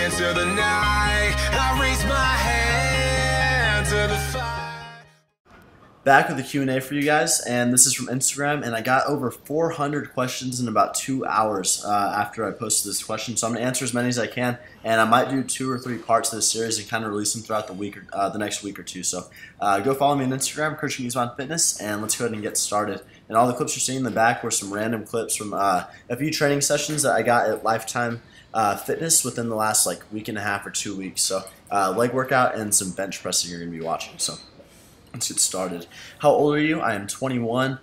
into the night. I raise my hand to the fire. Back with a Q&A for you guys, and this is from Instagram, and I got over 400 questions in about 2 hours after I posted this question, so I'm going to answer as many as I can, and I might do 2 or 3 parts of this series and kind of release them throughout the week or the next week or two. So go follow me on Instagram, Guzman Fitness, and let's go ahead and get started. And all the clips you're seeing in the back were some random clips from a few training sessions that I got at Lifetime Fitness within the last week and a half or 2 weeks. So leg workout and some bench pressing you're going to be watching. So let's get started. How old are you? I am 21.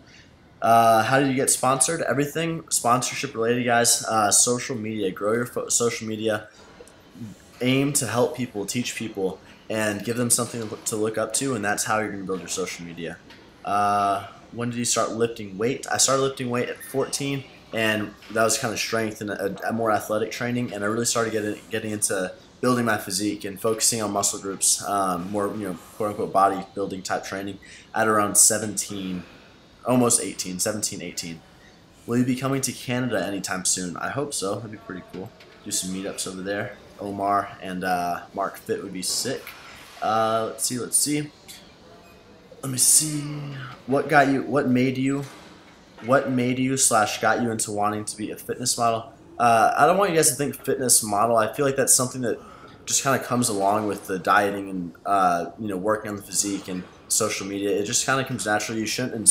How did you get sponsored? Everything sponsorship related, guys. Social media. Grow your social media. Aim to help people, teach people, and give them something to look up to, and that's how you're going to build your social media. When did you start lifting weight? I started lifting weight at 14, and that was kind of strength and a more athletic training, and I really started getting into building my physique and focusing on muscle groups, more quote unquote bodybuilding type training at around 17, almost 18, 17, 18. Will you be coming to Canada anytime soon? I hope so. That'd be pretty cool. Do some meetups over there. Omar and Mark Fit would be sick. Let's see. Let me see. What made you / got you into wanting to be a fitness model? I don't want you guys to think fitness model. I feel like that's something that just kind of comes along with the dieting and working on the physique and social media. It just kind of comes naturally. You shouldn't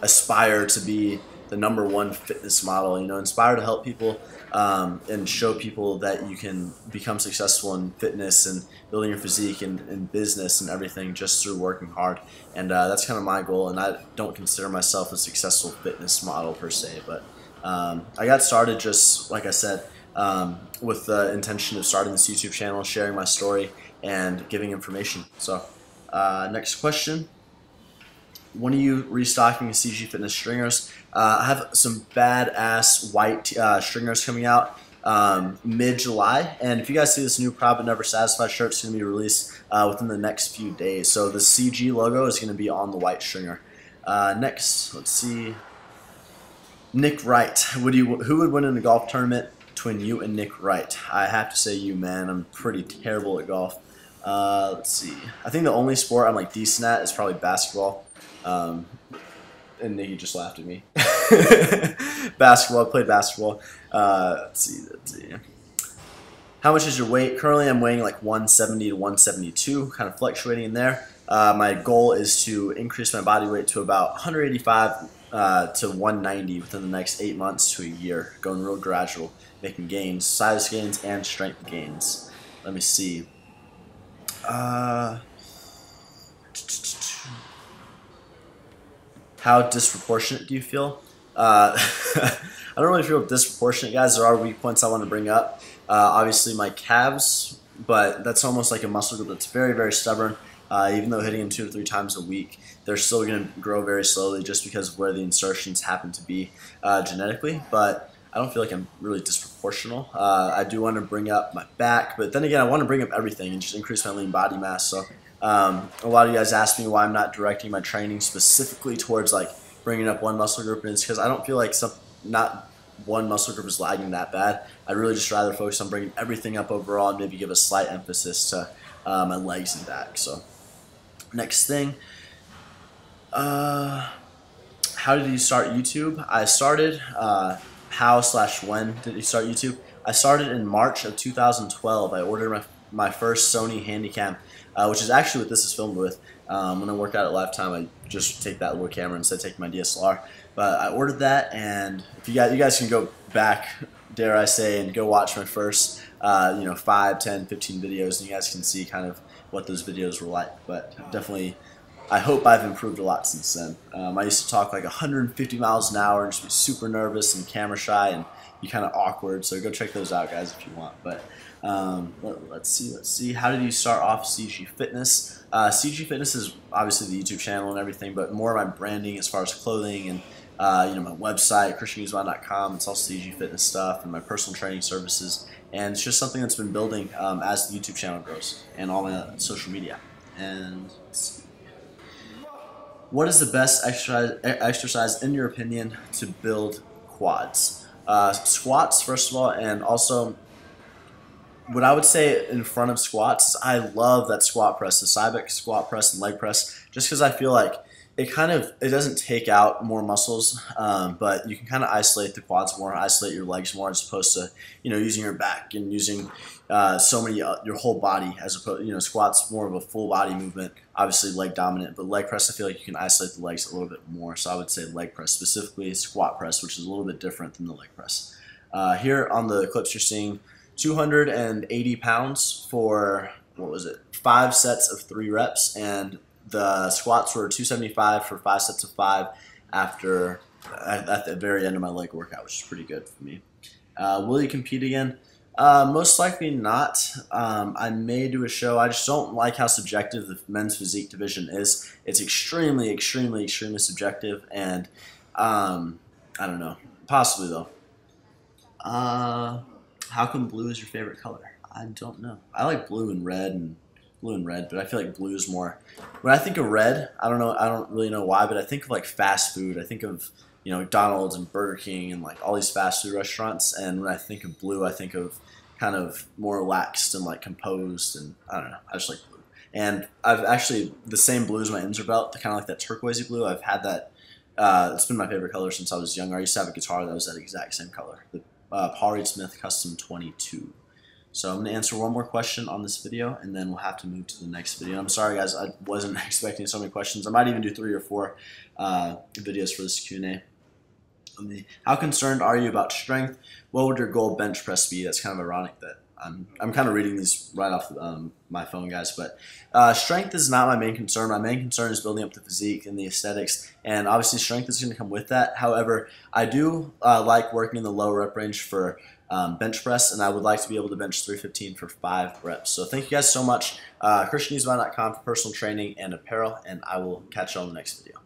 aspire to be the #1 fitness model. Inspire to help people and show people that you can become successful in fitness and building your physique and business and everything just through working hard. And that's kind of my goal. And I don't consider myself a successful fitness model per se, but I got started just like I said with the intention of starting this YouTube channel, sharing my story, and giving information. So next question. When are you restocking CG Fitness stringers? I have some badass white stringers coming out mid-July, and if you guys see this new Proud But Never Satisfied shirt, it's going to be released within the next few days. So the CG logo is going to be on the white stringer. Next, let's see. Nick Wright. Who would win in a golf tournament between you and Nick Wright? I have to say you, man. I'm pretty terrible at golf. Let's see. I think the only sport I'm decent at is probably basketball. And Nicky just laughed at me. Basketball. I played basketball. Let's see. How much is your weight? Currently, I'm weighing 170 to 172, kind of fluctuating in there. My goal is to increase my body weight to about 185 to 190 within the next 8 months to a year, going real gradual, making gains, size gains, and strength gains. Let me see. How disproportionate do you feel? I don't really feel disproportionate, guys. There are weak points I want to bring up. Obviously, my calves, but that's almost like a muscle group that's very, very stubborn. Even though hitting them 2 to 3 times a week, they're still going to grow very slowly just because of where the insertions happen to be genetically. But I don't feel like I'm really disproportional. I do want to bring up my back, but then again, I want to bring up everything and just increase my lean body mass. So a lot of you guys ask me why I'm not directing my training specifically towards bringing up one muscle group, and it's because I don't feel like not one muscle group is lagging that bad. I'd really just rather focus on bringing everything up overall and maybe give a slight emphasis to my legs and back. So next thing, how did you start YouTube? I started, when did you start YouTube? I started in March of 2012. I ordered my first Sony Handycam, which is actually what this is filmed with. When I work out at Lifetime, I just take that little camera instead of taking my DSLR. But I ordered that, and if you guys can go back, dare I say, and go watch my first 5, 10, 15 videos, and you guys can see kind of what those videos were like. But definitely, I hope I've improved a lot since then. I used to talk 150 miles an hour and just be super nervous and camera shy and be kind of awkward. So go check those out, guys, if you want. But let's see. How did you start off CG Fitness? CG Fitness is obviously the YouTube channel and everything, but more of my branding as far as clothing and my website, christianguzman.com. It's all CG Fitness stuff and my personal training services. And it's just something that's been building as the YouTube channel grows and all my social media. And let's see. What is the best exercise in your opinion to build quads? Squats, first of all, and also what I would say in front of squats is I love that squat press, the Cybec squat press and leg press, just because I feel like it doesn't take out more muscles, but you can kind of isolate the quads more, isolate your legs more, as opposed to using your back and using your whole body, as opposed squats more of a full body movement, obviously leg dominant, but leg press I feel like you can isolate the legs a little bit more. So I would say leg press, specifically squat press, which is a little bit different than the leg press. Here on the clips you're seeing 280 pounds for, 5 sets of 3 reps, and the squats were 275 for 5 sets of 5 at the very end of my leg workout, which is pretty good for me. Will you compete again? Most likely not. I may do a show. I just don't like how subjective the men's physique division is. It's extremely, extremely, extremely subjective, and I don't know. Possibly, though. How come blue is your favorite color? I don't know. I like blue and red, but I feel like blue is more. When I think of red, I don't know. I don't really know why, but I think of like fast food. I think of McDonald's and Burger King and like all these fast food restaurants. And when I think of blue, I think of kind of more relaxed and like composed. And I don't know. I just like blue. And I've actually the same blue as my Inzer belt, kind of like that turquoisey blue. I've had that. It's been my favorite color since I was younger. I used to have a guitar that was that exact same color. The Paul Reed Smith Custom 22. So I'm going to answer one more question on this video, and then we'll have to move to the next video. I'm sorry, guys. I wasn't expecting so many questions. I might even do 3 or 4 videos for this Q&A. How concerned are you about strength? What would your goal bench press be? That's kind of ironic that I'm kind of reading these right off my phone, guys. But strength is not my main concern. My main concern is building up the physique and the aesthetics. And obviously strength is going to come with that. However, I do like working in the low rep range for bench press, and I would like to be able to bench 315 for 5 reps. So thank you guys so much. ChristianGuzman.com for personal training and apparel, and I will catch you on the next video.